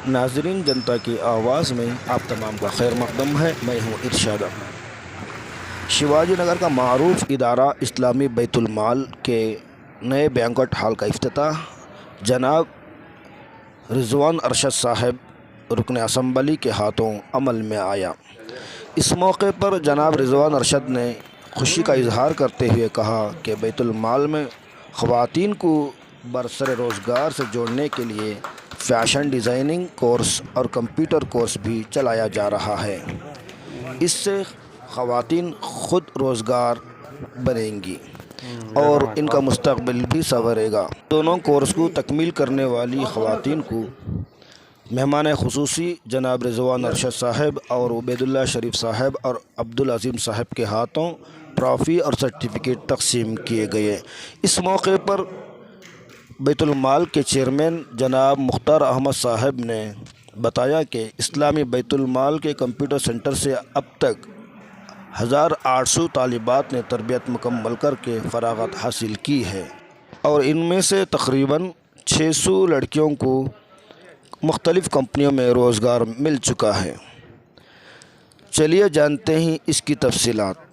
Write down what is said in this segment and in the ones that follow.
नाजरीन, जनता की आवाज़ में आप तमाम का खैर मकदम है। मैं हूँ इरशाद अहमद। शिवाजी नगर का मारूफ इदारा इस्लामी बैतुल माल के नए बैंक्वेट हॉल का इफ्तिताह जनाब रिजवान अरशद साहब रुकन असम्बली के हाथों अमल में आया। इस मौके पर जनाब रिजवान अरशद ने खुशी का इजहार करते हुए कहा कि बैतुल माल में ख़वातीन को बरसर रोज़गार से जोड़ने के लिए फ़ैशन डिज़ाइनिंग कोर्स और कंप्यूटर कोर्स भी चलाया जा रहा है। इससे ख़वातीन ख़ुद रोज़गार बनेंगी और इनका मुस्तक़बिल भी संवरेगा। दोनों कोर्स को तकमील करने वाली ख़वातीन को मेहमान खुसूसी जनाब रिजवान अरशद साहब और उबैदुल्लाह शरीफ साहब और अब्दुल अज़ीम साहब के हाथों ट्रॉफ़ी और सर्टिफिकेट तक़सीम किए गए। इस मौके पर बैतुल माल के चेयरमैन जनाब मुख्तार अहमद साहब ने बताया कि इस्लामी बैतुल माल के कंप्यूटर सेंटर से अब तक 1800 तालिबात ने तरबियत मुकम्मल करके फ़राग़त हासिल की है और इनमें से तकरीबन 600 लड़कियों को मुख्तलिफ़ कंपनियों में रोज़गार मिल चुका है। चलिए जानते हैं इसकी तफसीलात।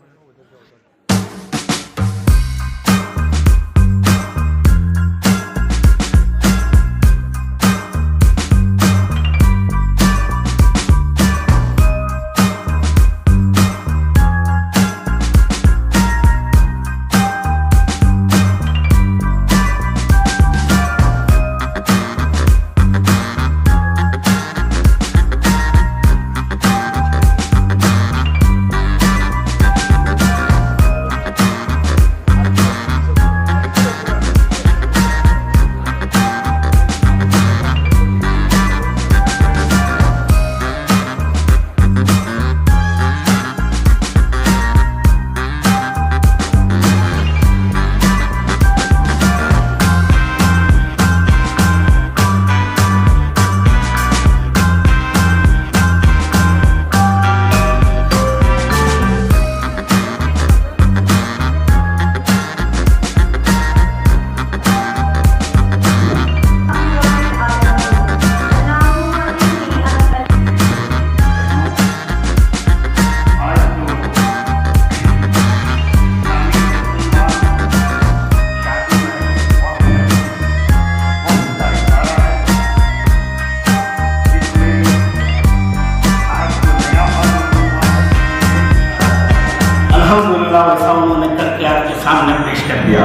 उन्होंने करके आपके सामने पेश कर दिया।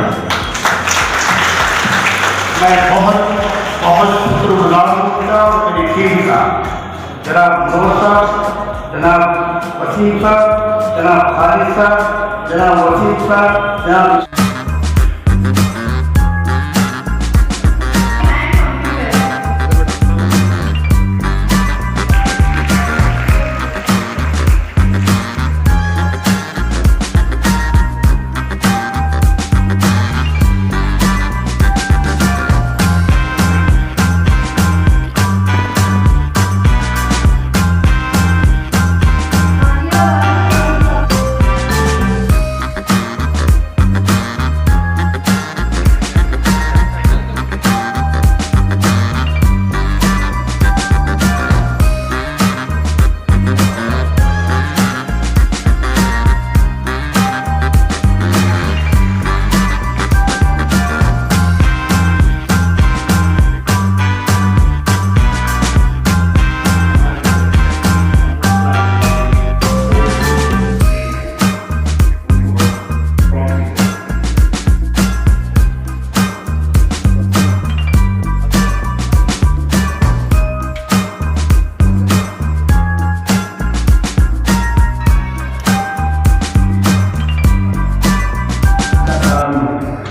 मैं बहुत शुक्रगुजार हूँ और मेरी टीम का, जनाब नूर साहब, जनाब वसीम साहब, जनाब खालिद साहब, जनाब वसीम साहब, जनाब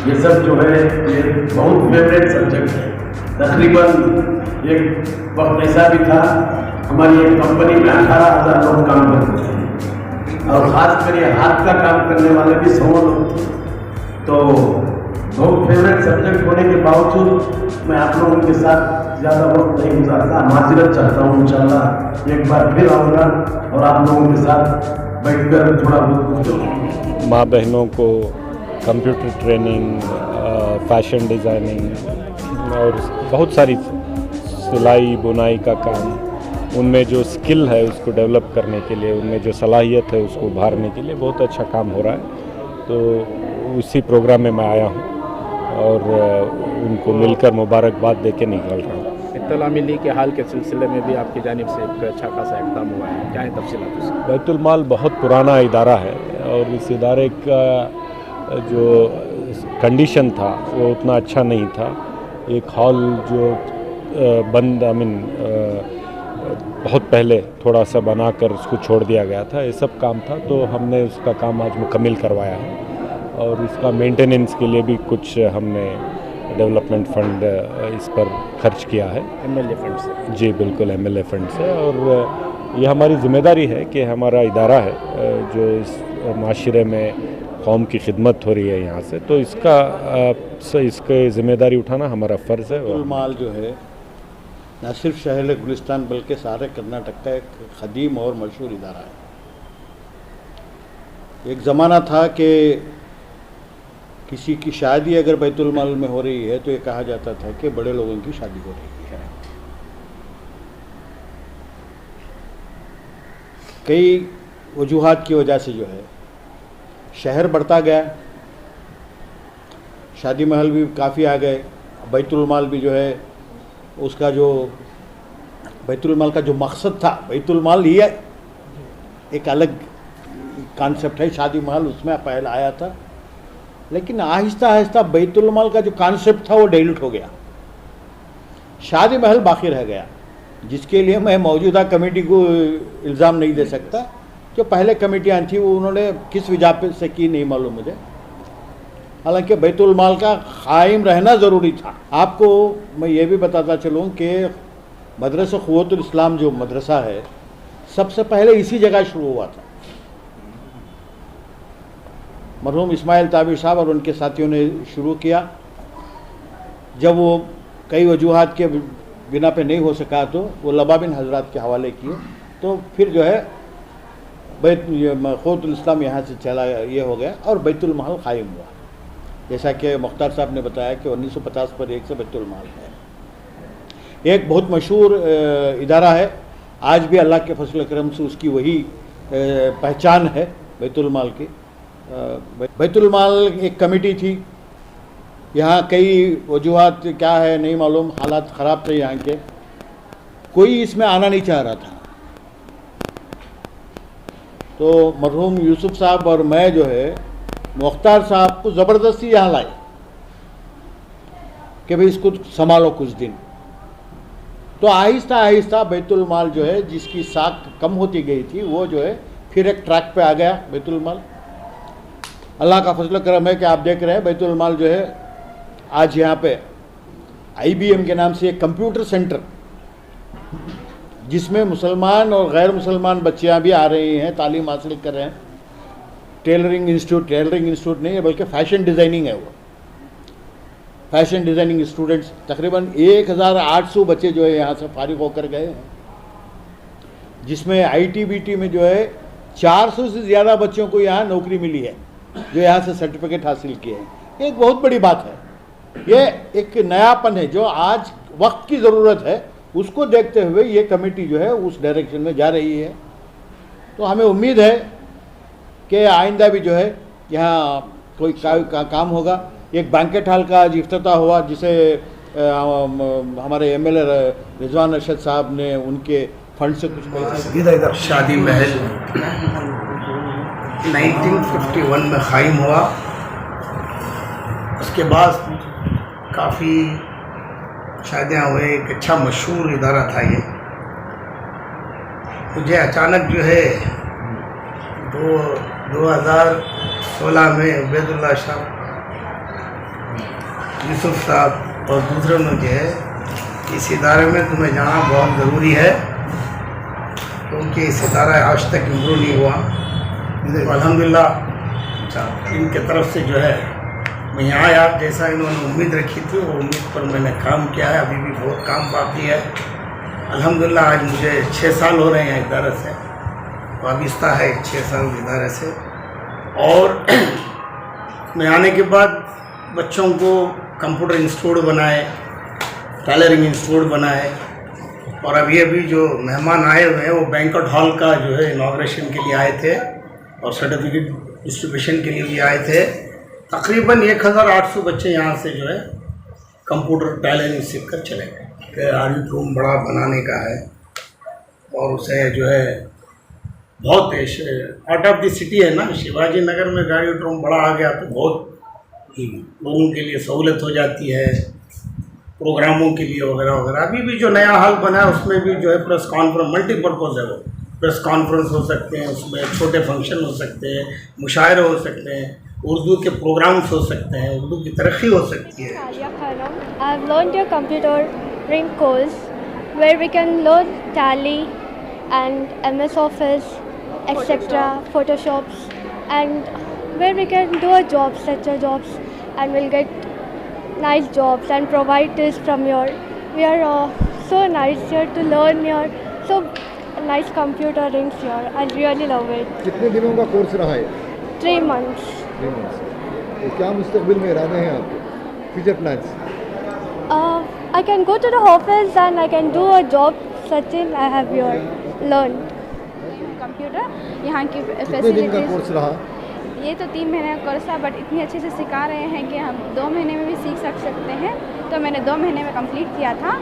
ये सब जो है ये बहुत फेवरेट सब्जेक्ट है। तकरीबन एक वक्त ऐसा भी था हमारी एक कंपनी में 18,000 लोग काम करते थे और ख़ासकर ये हाथ का काम करने वाले भी 100 लोग थे। तो बहुत फेवरेट सब्जेक्ट होने के बावजूद मैं आप लोगों के साथ ज़्यादा वक्त नहीं गुजारता, माजरत चाहता हूँ। इंशाल्लाह एक बार फिर आऊँगा और आप लोगों के साथ बैठकर थोड़ा बहुत माँ बहनों को कंप्यूटर ट्रेनिंग, फैशन डिज़ाइनिंग और बहुत सारी सिलाई बुनाई का काम, उनमें जो स्किल है उसको डेवलप करने के लिए, उनमें जो सलाहियत है उसको उभारने के लिए बहुत अच्छा काम हो रहा है। तो उसी प्रोग्राम में मैं आया हूँ और उनको मिलकर मुबारकबाद दे के निकल रहा हूँ। इत्तला मिली के हाल के सिलसिले में भी आपकी जानिब से एक अच्छा खासा इक़दाम हुआ है, क्या है तफसीलात उसकी? बैतुल माल बहुत पुराना इदारा है और इस इदारे का जो कंडीशन था वो उतना अच्छा नहीं था। एक हॉल जो बंद बहुत पहले थोड़ा सा बनाकर उसको छोड़ दिया गया था, ये सब काम था। तो हमने उसका काम आज मुकम्मिल करवाया है और इसका मेंटेनेंस के लिए भी कुछ हमने डेवलपमेंट फंड इस पर खर्च किया है। MLA फंड से? जी बिल्कुल, MLA फंड से। और ये हमारी ज़िम्मेदारी है कि हमारा इदारा है जो इस माशरे में कौम की खिदमत हो रही है यहाँ से, तो इसके ज़िम्मेदारी उठाना हमारा फ़र्ज़ है। बैतुल माल जो है न सिर्फ शहर गुलिस्तान बल्कि सारे कर्नाटक का एक ख़दीम और मशहूर इदारा है। एक ज़माना था कि किसी की शादी अगर बैतुल माल में हो रही है तो ये कहा जाता था कि बड़े लोगों की शादी हो रही है। कई वजूहात की वजह से जो है शहर बढ़ता गया, शादी महल भी काफ़ी आ गए। बैतुल माल भी जो है उसका जो बैतुल माल का जो मकसद था, बैतुल माल ये एक अलग कॉन्सेप्ट है, शादी महल उसमें पहले आया था, लेकिन आहिस्ता आहिस्ता बैतुल माल का जो कॉन्सेप्ट था वो डाइल्यूट हो गया, शादी महल बाकी रह गया। जिसके लिए मैं मौजूदा कमेटी को इल्ज़ाम नहीं दे सकता, जो पहले कमेटियाँ थी वो उन्होंने किस वजह से की नहीं मालूम मुझे। हालांकि बैतुल माल का कायम रहना ज़रूरी था। आपको मैं ये भी बताता चलूँ कि मदरसा क़ुव्वतुल इस्लाम जो मदरसा है सबसे पहले इसी जगह शुरू हुआ था। मरहूम इस्माइल ताबिर साहब और उनके साथियों ने शुरू किया। जब वो कई वजूहात के बिना पे नहीं हो सका तो वो लबाबिन हजरात के हवाले किए, तो फिर जो है क़ुव्वतुल इस्लाम यहाँ से चला ये हो गया और बैतुल माल कायम हुआ। जैसा कि मुख्तार साहब ने बताया कि 1950 पर एक से बैतुल माल है, एक बहुत मशहूर इदारा है। आज भी अल्लाह के फजल करम से उसकी वही पहचान है बैतुल माल की। बैतुल माल एक कमेटी थी, यहाँ कई वजूहात क्या है नहीं मालूम, हालात ख़राब थे यहाँ के, कोई इसमें आना नहीं चाह रहा था। तो मरहूम यूसुफ साहब और मैं जो है मुख्तार साहब को ज़बरदस्ती यहाँ लाए कि भाई इसको संभालो कुछ दिन। तो आहिस्ता आहिस्ता बैतुल माल जो है जिसकी साख कम होती गई थी वो जो है फिर एक ट्रैक पे आ गया बैतुल माल। अल्लाह का फजल करम है कि आप देख रहे हैं बैतुल माल जो है आज यहाँ पे IBM के नाम से एक कंप्यूटर सेंटर, जिसमें मुसलमान और गैर मुसलमान बच्चियाँ भी आ रही हैं, तालीम हासिल कर रहे हैं। टेलरिंग इंस्टीट्यूट नहीं है बल्कि फ़ैशन डिज़ाइनिंग है, वो फ़ैशन डिज़ाइनिंग स्टूडेंट्स तकरीबन 1800 बच्चे जो है यहाँ से फारिग होकर गए हैं, जिसमें ITBT में जो है 400 से ज़्यादा बच्चों को यहाँ नौकरी मिली है जो यहाँ से सर्टिफिकेट हासिल किए हैं। एक बहुत बड़ी बात है, ये एक नयापन है जो आज वक्त की ज़रूरत है, उसको देखते हुए ये कमेटी जो है उस डायरेक्शन में जा रही है। तो हमें उम्मीद है कि आइंदा भी जो है यहाँ कोई काम होगा। एक बैंकेट हॉल का आज इफ्तिताह हुआ जिसे हमारे MLA रिजवान अरशद साहब ने उनके फंड से कुछ पैसा। शादी महल 1951 में कायम हुआ। उसके बाद काफ़ी शादियाँ हुए, एक अच्छा मशहूर इदारा था ये। मुझे अचानक जो है 2016 में उबैदुल्ला साहब, यूसुफ साहब और दूसरों ने जो है इस इदारे में तुम्हें जाना बहुत ज़रूरी है, क्योंकि इस इदारा आज तक इम्प्रूव नहीं हुआ। तो अल्हम्दुलिल्लाह इनके तरफ से जो है मैं यहाँ आया, जैसा इन्होंने उम्मीद रखी थी वो उम्मीद पर मैंने काम किया है। अभी भी बहुत काम बाकी है। अल्हम्दुलिल्लाह आज मुझे 6 साल हो रहे हैं इदारे से, वाबिस्ता है 6 साल इदारे से। और मैं आने के बाद बच्चों को कंप्यूटर इंस्टीट्यूट बनाए, टेलरिंग इंस्टीट्यूट बनाए, और अभी जो मेहमान आए हुए हैं वो बैंक्वेट हॉल का जो है इनाग्रेशन के लिए आए थे और सर्टिफिकेट डिस्ट्रीब्यूशन के लिए भी आए थे। तकरीबन 1800 बच्चे यहाँ से जो है कंप्यूटर टाइलरिंग सीख कर चले गए। ऑडिट रूम बड़ा बनाने का है और उसे जो है बहुत आउट ऑफ द सिटी है ना, शिवाजी नगर में ऑडिट रूम बड़ा आ गया तो बहुत लोगों के लिए सहूलत हो जाती है, प्रोग्रामों के लिए वगैरह वगैरह। अभी भी जो नया हॉल बना है उसमें भी जो है प्रेस कॉन्फ्रेंस मल्टीपर्पज़ है, वो प्रेस कॉन्फ्रेंस हो सकते हैं, उसमें छोटे फंक्शन हो सकते हैं, मुशायरे हो सकते हैं, उर्दू के प्रोग्राम्स हो सकते हैं, उर्दू की तरक्की हो सकती है। Alia Khanum. I've learned your computering course where we can learn Tally and MS Office, etc., Photoshops, and where we can do a job, such a jobs, and we'll get nice jobs and provide this from your. We are so nice here to learn your so nice computering here. I really love it. कितने दिनों का course रहा है? 3 months. 3 months। तो क्या मुस्तकबिल में इरादे हैं आपके, future plans? I can go to the office and I can do a job such in I have your learned. Computer यहाँ की कितने दिन का फैसिलिटीज़, कोर्स रहा? ये तो 3 महीने का कोर्स था, बट इतनी अच्छे से सिखा रहे हैं कि हम 2 महीने में भी सीख सकते हैं। तो मैंने 2 महीने में कंप्लीट किया था।